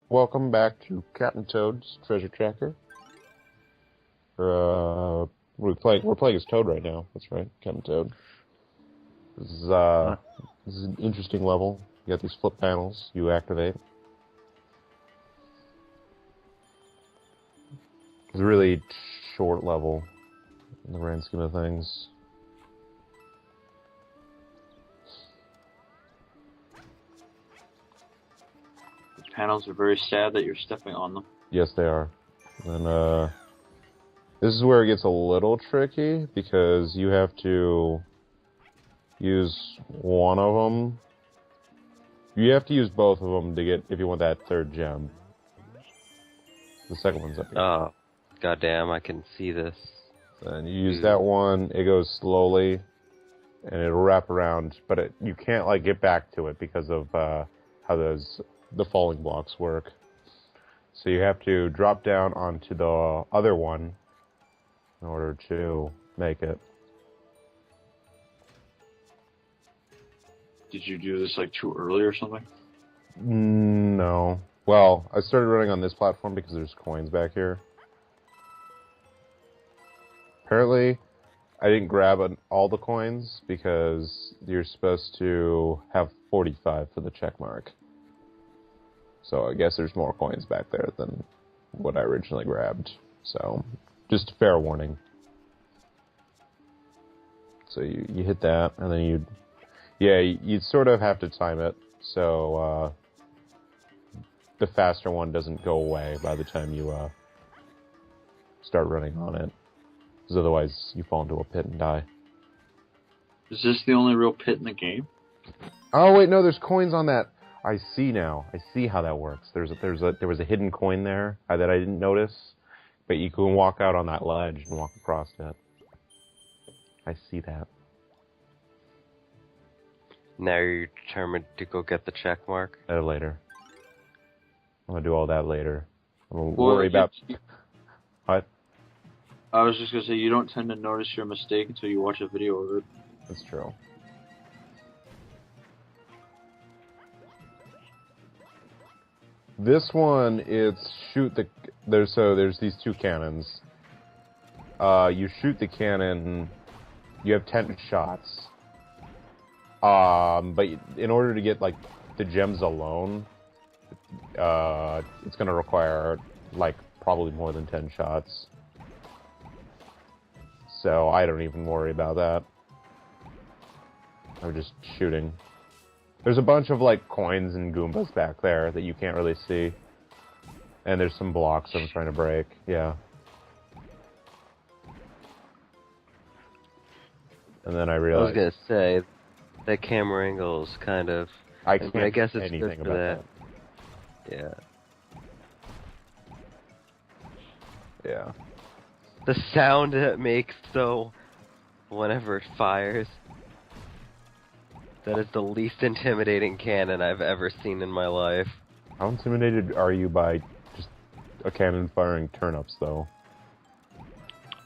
Welcome back to Captain Toad's Treasure Tracker. We're playing as Toad right now. That's right, Captain Toad. This is an interesting level. You got these flip panels you activate. It's a really short level in the grand scheme of things. The panels are very sad that you're stepping on them. Yes, they are. And this is where it gets a little tricky because you have to use one of them. You have to use both of them to get if you want that third gem. The second one's up here. Oh, goddamn! I can see this. And you use that one. It goes slowly, and it'll wrap around. But you can't like get back to it because of how the falling blocks work. So you have to drop down onto the other one in order to make it. Did you do this like too early or something? No. Well, I started running on this platform because there's coins back here. Apparently, I didn't grab all the coins because you're supposed to have 45 for the check mark. So I guess there's more coins back there than what I originally grabbed. So, just fair warning. So you hit that, and then you sort of have to time it, so the faster one doesn't go away by the time you start running on it. Because otherwise you fall into a pit and die. Is this the only real pit in the game? Oh wait, no, there's coins on that. I see now. I see how that works. There was a hidden coin there that I didn't notice, but you can walk out on that ledge and walk across it. I see that. Now you're determined to go get the check mark? Later. I'm gonna do all that later. I'm gonna worry about... What? I was just gonna say, you don't tend to notice your mistake until you watch a video of it. That's true. This one, it's there's these two cannons. You shoot the cannon, you have 10 shots. But in order to get, like, the gems alone, it's gonna require, like, probably more than 10 shots. So I don't even worry about that. I'm just shooting. There's a bunch of, like, coins and Goombas back there that you can't really see. And there's some blocks I'm trying to break, yeah. And then I realized... I was gonna say, that camera angle is kind of... I can't I guess do it's anything good for about that. Yeah. Yeah. The sound it makes, though, whenever it fires... That is the least intimidating cannon I've ever seen in my life. How intimidated are you by just a cannon firing turnips, though?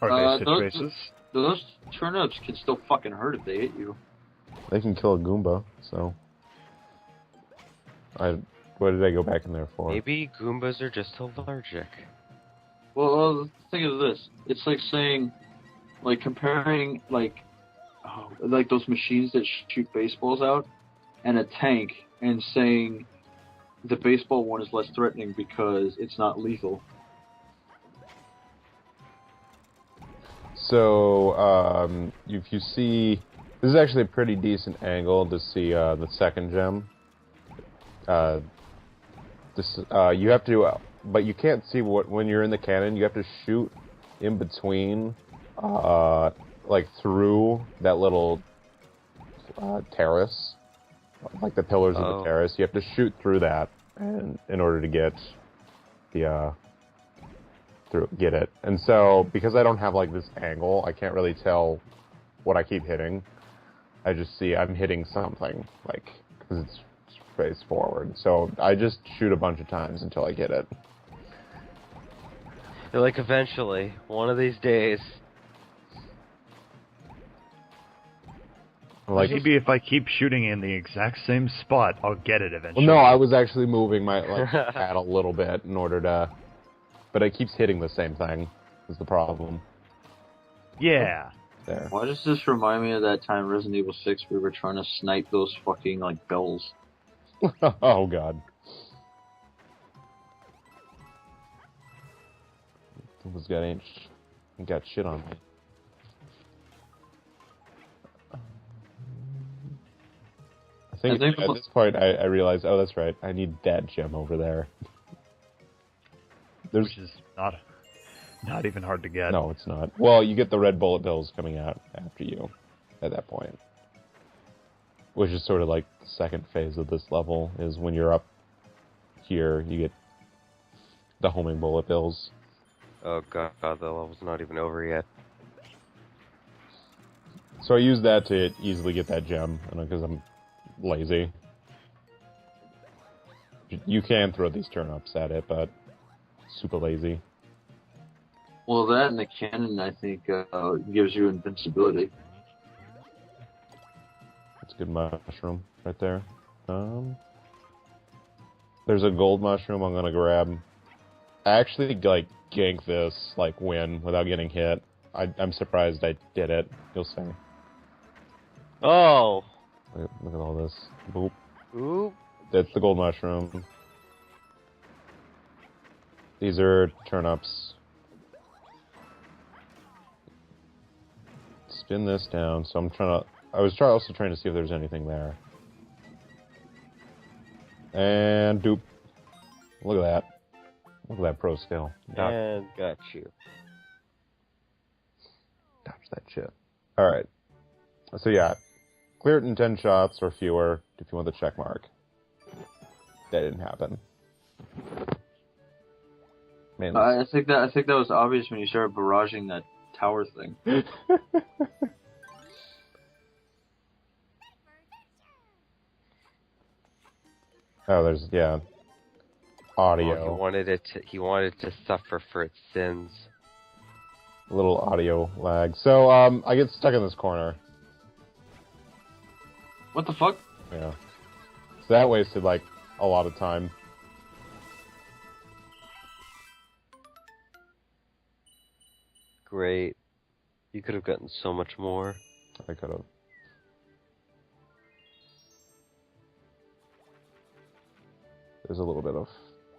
Are they traces? Those turnips can still fucking hurt if they hit you. They can kill a Goomba, so... What did I go back in there for? Maybe Goombas are just allergic. Well, think of this. It's like saying, like, comparing, like those machines that shoot baseballs out, and a tank, and saying the baseball one is less threatening because it's not lethal. So, if you see... This is actually a pretty decent angle to see the second gem. You have to... but you can't see when you're in the cannon, you have to shoot in between, like through that little terrace, like the pillars of the terrace. You have to shoot through that, and in order to get get it. And so, because I don't have like this angle, I can't really tell what I keep hitting. I just see I'm hitting something, like, because it's face forward. So I just shoot a bunch of times until I get it. They're like, eventually, one of these days... Like, maybe if I keep shooting in the exact same spot, I'll get it eventually. well, no, I was actually moving my pad a little bit in order to, but it keeps hitting the same thing. Is the problem? Yeah. There. Why does this remind me of that time Resident Evil 6 we were trying to snipe those fucking, like, bells? Oh god. This guy ain't got shit on me. I think at this point I realized, oh, that's right, I need that gem over there. Which is not even hard to get. No, it's not. Well, you get the red bullet bills coming out after you at that point. Which is sort of like the second phase of this level, is when you're up here, you get the homing bullet bills. Oh god, the level's not even over yet. So I use that to easily get that gem, because I'm lazy. You can throw these turnips at it, but super lazy. Well, that and the cannon, I think, gives you invincibility. That's a good mushroom right there. There's a gold mushroom I'm gonna grab. I actually, like, gank this, like, win without getting hit. I'm surprised I did it. You'll see. Oh! Look at all this. Boop. Oop. That's the gold mushroom. These are turnips. Spin this down. So I'm trying to. I was also trying to see if there's anything there. And doop. Look at that. Look at that pro skill. And got you. Dodge that shit. Alright. So yeah. Clear it in 10 shots or fewer if you want the check mark. That didn't happen. I think that was obvious when you started barraging that tower thing. Oh, there's, yeah. Audio. Oh, he wanted to suffer for its sins. A little audio lag. So, I get stuck in this corner. What the fuck? Yeah. So that wasted, like, a lot of time. Great. You could have gotten so much more. I could have. There's a little bit of...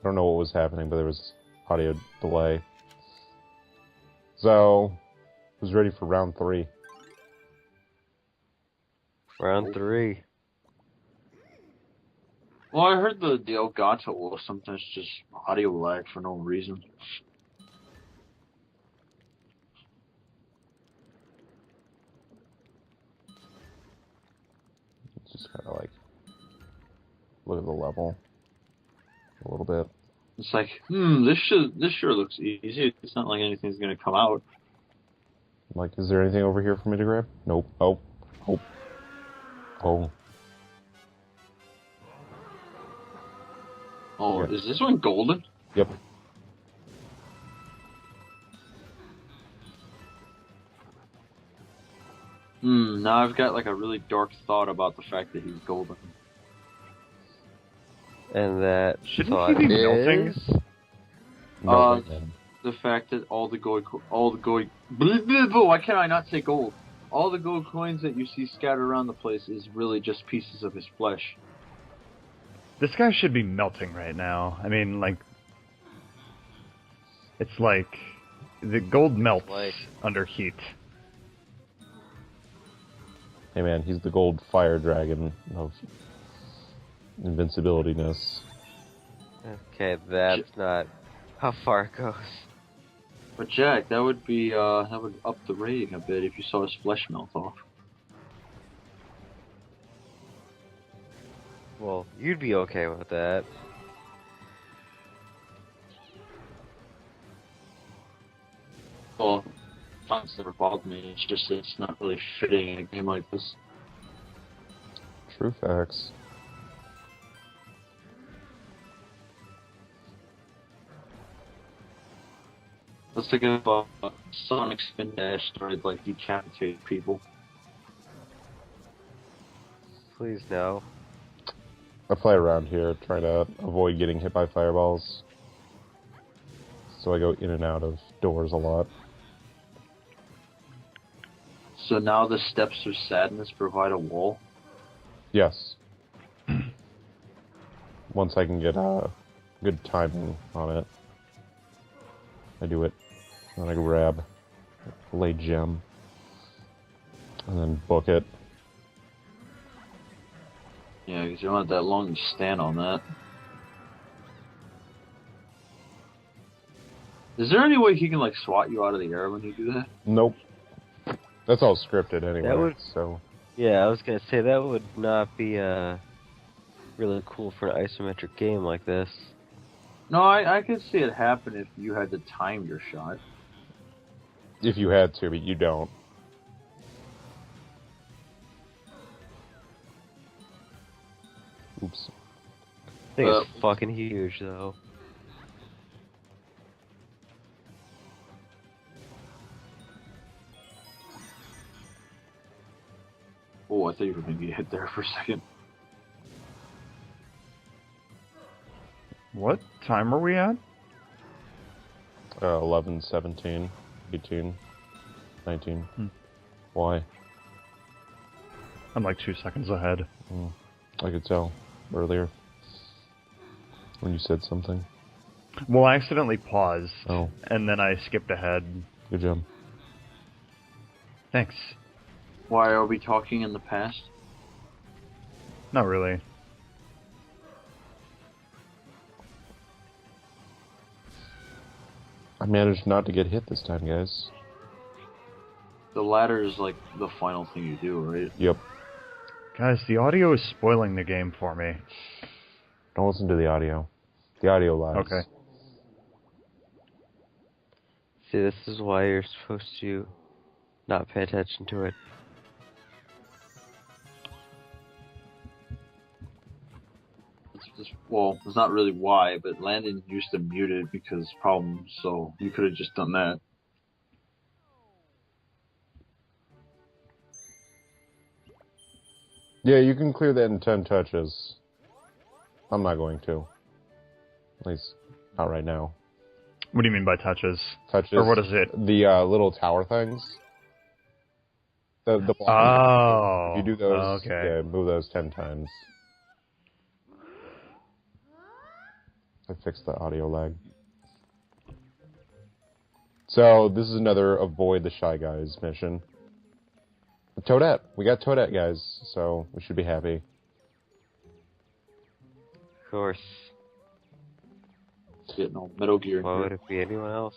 I don't know what was happening, but there was audio delay. So, who's ready for round 3? Round 3. Well, I heard the Elgato will sometimes just audio lag for no reason. Just kind of like look at the level a little bit. It's like, this sure looks easy. It's not like anything's gonna come out. Like, is there anything over here for me to grab? Nope. Oh. Oh. Oh. Oh, Okay. is this one golden? Yep. Now I've got like a really dark thought about the fact that he's golden. And that Shouldn't thought he be is... melting? No, The fact that all the gold, why can't I not say gold? All the gold coins that you see scattered around the place is really just pieces of his flesh. This guy should be melting right now. I mean, like... It's like... The gold melts under heat. Hey man, he's the gold fire dragon of invincibility-ness. Okay, that's not how far it goes. But Jack, that would be that would up the rating a bit if you saw his flesh melt off. Well, you'd be okay with that. Well, it's never bothered me. It's just it's not really fitting in a game like this. True facts. Let's think about Sonic Spin Dash started like decapitating people. Please no. I fly around here, trying to avoid getting hit by fireballs. So I go in and out of doors a lot. So now the steps of sadness provide a wall. Yes. Once I can get good timing on it, I do it. Then I grab lay gem and then book it. Yeah, because you don't have that long to stand on that. Is there any way he can like swat you out of the air when you do that? Nope. That's all scripted anyway. That would- So Yeah, I was gonna say that would not be really cool for an isometric game like this. No, I could see it happen if you had to time your shot. if you had to, but you don't. Oops. Thing is fucking huge though. Oh, I thought you were going to get hit there for a second. What time are we at? 11, 17, 18, 19. Why? I'm like 2 seconds ahead. I could tell earlier when you said something. Well, I accidentally paused, Oh, and then I skipped ahead. good job. Thanks. Why are we talking in the past? Not really. I managed not to get hit this time, guys. The ladder is like the final thing you do, right? Yep. Guys, the audio is spoiling the game for me. Don't listen to the audio. The audio lags. Okay. See, this is why you're supposed to not pay attention to it. Well, it's not really why, but Landon used to mute it because problems, so you could have just done that. Yeah, you can clear that in 10 touches. I'm not going to. At least, not right now. What do you mean by touches? Touches. Or what is it? The little tower things. The block. Oh. If you do those, Okay. yeah, move those 10 times. I fixed the audio lag. So, this is another avoid the Shy Guys mission. Toadette. We got Toadette, guys, so we should be happy. Of course. Getting all Metal Gear. Why would it be anyone else?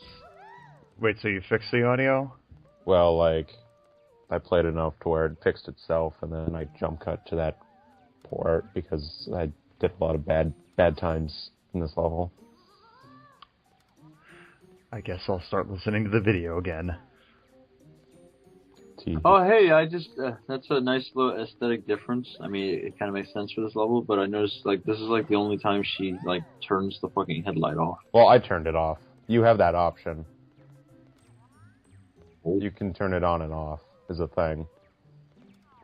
Wait, so you fixed the audio? Well, like, I played enough to where it fixed itself, and then I jump cut to that port because I did a lot of bad times in this level. I guess I'll start listening to the video again. Oh, hey, I just, that's a nice little aesthetic difference. I mean, it kind of makes sense for this level, but I noticed, like, this is, like, the only time she, like, turns the fucking headlight off. Well, I turned it off. You have that option. You can turn it on and off, is a thing.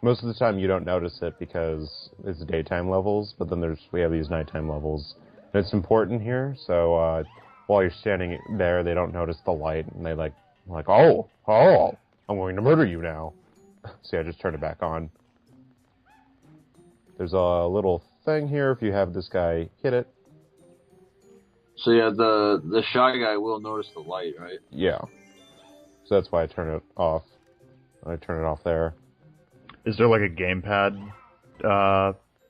Most of the time you don't notice it because it's daytime levels, but then we have these nighttime levels. And it's important here, so while you're standing there, they don't notice the light, and they like, oh, I'm going to murder you now. See, I just turned it back on. There's a little thing here, if you have this guy hit it. So, yeah, the Shy Guy will notice the light, right? Yeah. So that's why I turn it off. I turn it off there. Is there like a gamepad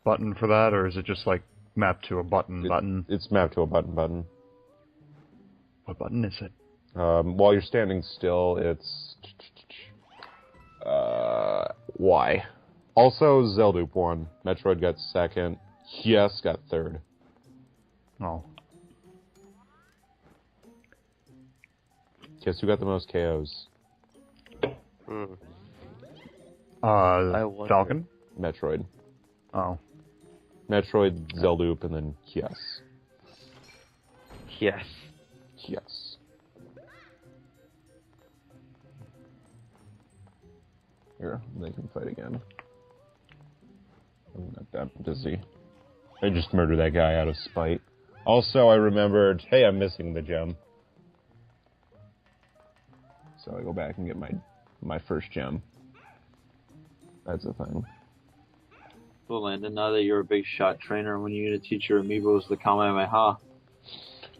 button for that, or is it just like mapped to a button? It's mapped to a button. What button is it? While you're standing still, it's Y. Also, Zeldup won. Metroid got second. Hes got third. Oh. Guess who got the most KOs? wonder. Falcon? Metroid. Oh. Metroid, Zeldup, and then Hes. Yes. Hes. Here, they can fight again. I'm not that busy. I just murdered that guy out of spite. Also, I remembered, hey, I'm missing the gem. So I go back and get my first gem. That's a thing. Well, Landon, now that you're a big shot trainer, when you going to teach your amiibos the Kamehameha?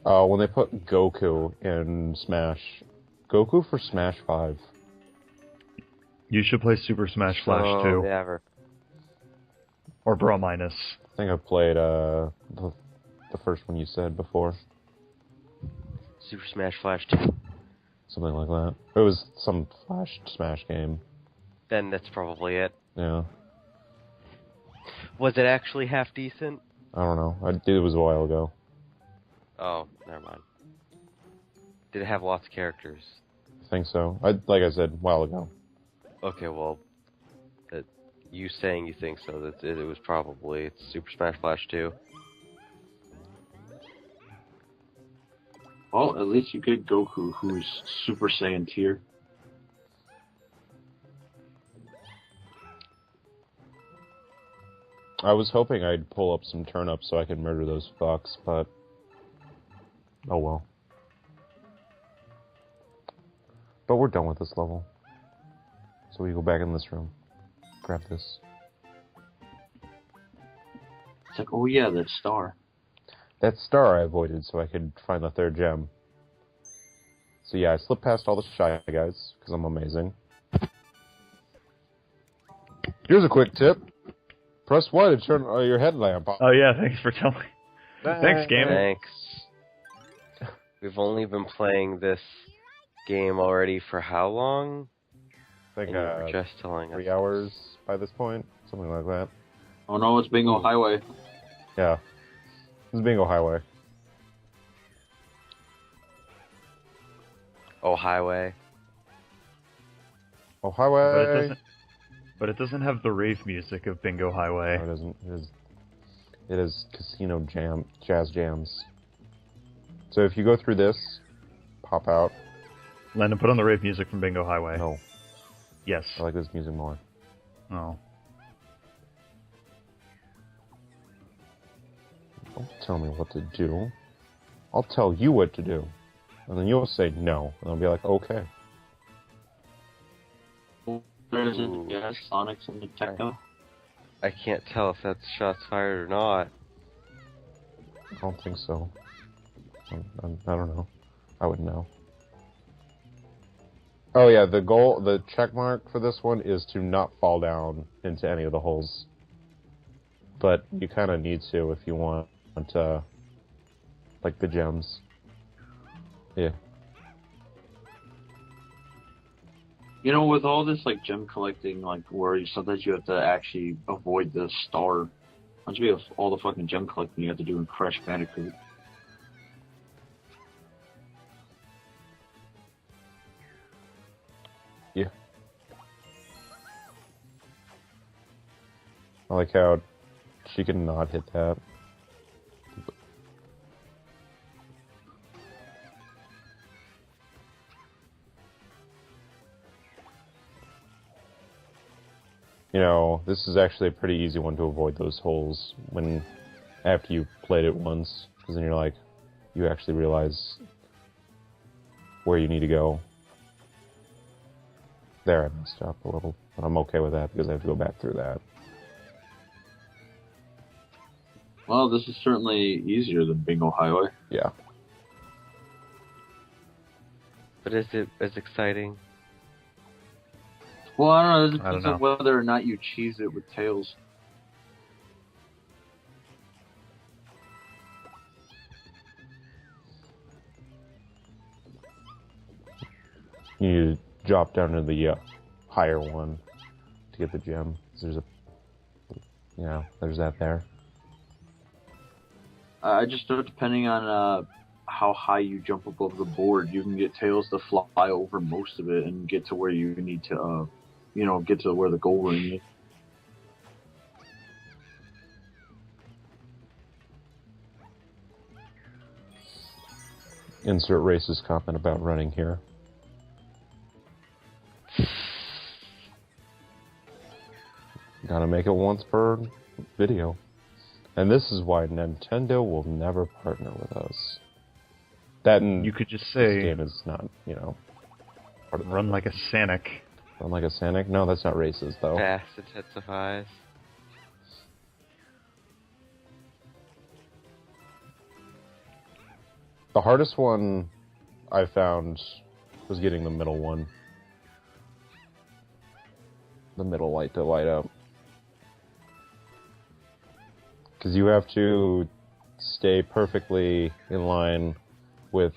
When they put Goku in Smash. Goku for Smash 5. You should play Super Smash Flash too. Never. Or Brawl Minus. I think I played the first one you said before. Super Smash Flash 2. Something like that. It was some Flash Smash game. Then that's probably it. Yeah. Was it actually half decent? I don't know. It was a while ago. Oh, never mind. Did it have lots of characters? I think so. Like I said, a while ago. Okay, well, you saying you think so, that it was probably it's Super Smash Flash 2. Well, at least you get Goku, who's Super Saiyan tier. I was hoping I'd pull up some turnips so I could murder those fucks, but... oh well. But we're done with this level. So we go back in this room. Grab this. It's like, oh yeah, that star. That star I avoided so I could find the third gem. So yeah, I slipped past all the shy guys, because I'm amazing. Here's a quick tip. Press Y to turn your headlamp on. Oh yeah, thanks for telling me. Thanks, game. Thanks. We've only been playing this game already for how long? I think And you were just telling us. 3 hours by this point, something like that. Oh no, it's Bingo Highway. Yeah. This is Bingo Highway. Oh, Highway. Oh, Highway! But it doesn't have the rave music of Bingo Highway. No, it doesn't. It is casino jazz jams. So if you go through this, pop out. Landon, put on the rave music from Bingo Highway. No, Yes. I like this music more. Oh. Don't tell me what to do. I'll tell you what to do. And then you'll say no. And I'll be like, okay. There's Ooh. yeah, Sonic's and the Techno. I can't tell if that's shots fired or not. I don't think so. I don't know. I wouldn't know. Oh yeah, the check mark for this one is to not fall down into any of the holes. But you kind of need to if you want like the gems. Yeah. You know, with all this like gem collecting, like where sometimes you have to actually avoid the star. Once you have all the fucking gem collecting you have to do in Crash Bandicoot. Yeah. I like how she can not hit that. You know, this is actually a pretty easy one to avoid those holes after you played it once, because then you're like, you actually realize where you need to go. There, I messed up a little, but I'm okay with that because I have to go back through that. Well, this is certainly easier than Bingo Highway. Yeah. But is it as exciting? Well, I don't know. It I don't depends on whether or not you cheese it with Tails. You need to drop down to the higher one to get the gem. There's there's that there. I just know depending on how high you jump above the board, you can get Tails to fly over most of it and get to where you need to, get to where the goal ring is. Insert racist comment about running here. Gotta make it once per video. And this is why Nintendo will never partner with us. That and You could just this say, game is not, part of the run like a Sanic. Run like a Sanic? No, that's not racist, though. Fast intensifies. The hardest one I found was getting the middle one. The middle light to light up. Because you have to stay perfectly in line with,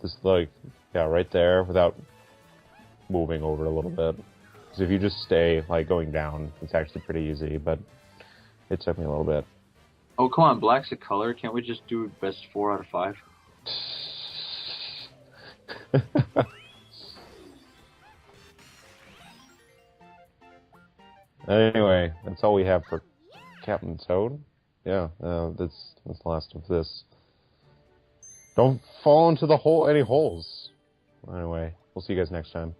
this, like, yeah, right there, without moving over a little bit. Because if you just stay, like, going down, it's actually pretty easy, but it took me a little bit. Oh, come on, black's a color. Can't we just do best 4 out of 5? Anyway, that's all we have for Captain Toad. Yeah, that's the last of this. Don't fall into any holes. Anyway, we'll see you guys next time.